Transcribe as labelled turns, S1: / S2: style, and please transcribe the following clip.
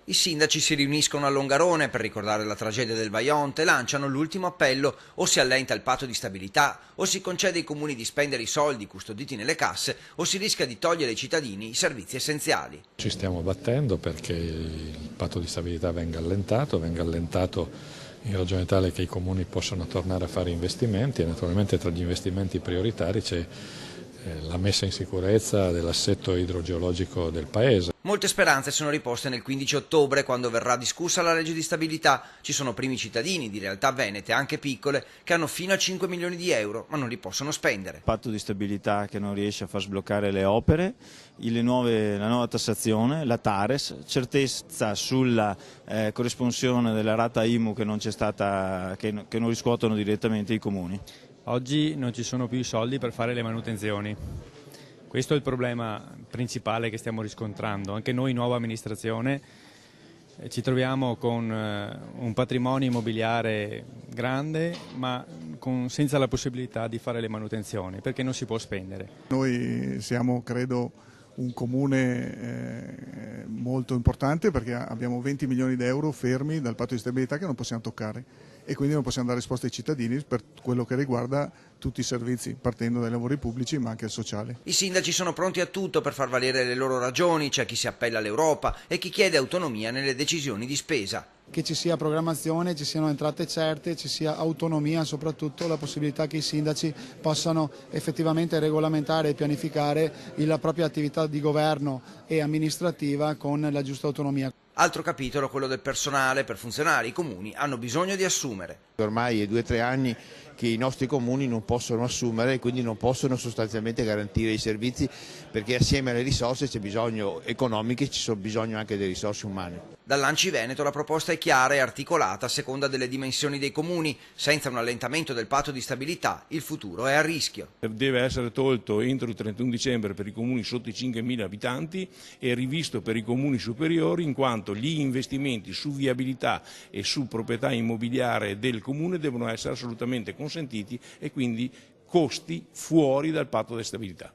S1: I sindaci si riuniscono a Longarone per ricordare la tragedia del Vajont e lanciano l'ultimo appello: o si allenta il patto di stabilità, o si concede ai comuni di spendere i soldi custoditi nelle casse, o si rischia di togliere ai cittadini i servizi essenziali.
S2: Ci stiamo battendo perché il patto di stabilità venga allentato in ragione tale che i comuni possano tornare a fare investimenti, e naturalmente tra gli investimenti prioritari c'è la messa in sicurezza dell'assetto idrogeologico del Paese.
S1: Molte speranze sono riposte nel 15 ottobre, quando verrà discussa la legge di stabilità. Ci sono primi cittadini di realtà venete, anche piccole, che hanno fino a 5 milioni di euro, ma non li possono spendere.
S3: Patto di stabilità che non riesce a far sbloccare le opere, la nuova tassazione, la Tares, certezza sulla corresponsione della rata IMU che non c'è stata, che non riscuotono direttamente i comuni.
S4: Oggi non ci sono più i soldi per fare le manutenzioni. Questo è il problema principale che stiamo riscontrando. Anche noi, nuova amministrazione, ci troviamo con un patrimonio immobiliare grande, ma senza la possibilità di fare le manutenzioni, perché non si può spendere.
S5: Noi siamo, credo, un comune molto importante, perché abbiamo 20 milioni di euro fermi dal patto di stabilità che non possiamo toccare, e quindi non possiamo dare risposte ai cittadini per quello che riguarda tutti i servizi, partendo dai lavori pubblici ma anche il sociale.
S1: I sindaci sono pronti a tutto per far valere le loro ragioni. C'è chi si appella all'Europa e chi chiede autonomia nelle decisioni di spesa.
S6: Che ci sia programmazione, ci siano entrate certe, ci sia autonomia, soprattutto la possibilità che i sindaci possano effettivamente regolamentare e pianificare la propria attività di governo e amministrativa con la giusta autonomia.
S1: Altro capitolo, quello del personale. Per funzionare i comuni hanno bisogno di assumere.
S7: Ormai è 2 o 3 anni che i nostri comuni non possono assumere e quindi non possono sostanzialmente garantire i servizi, perché assieme alle risorse c'è bisogno economiche, ci sono bisogno anche delle risorse umane.
S1: Dall'Anci Veneto la proposta è chiara e articolata a seconda delle dimensioni dei comuni. Senza un allentamento del patto di stabilità il futuro è a rischio.
S8: Deve essere tolto entro il 31 dicembre per i comuni sotto i 5.000 abitanti e rivisto per i comuni superiori, in quanto gli investimenti su viabilità e su proprietà immobiliare del comune devono essere assolutamente consentiti, e quindi costi fuori dal patto di stabilità.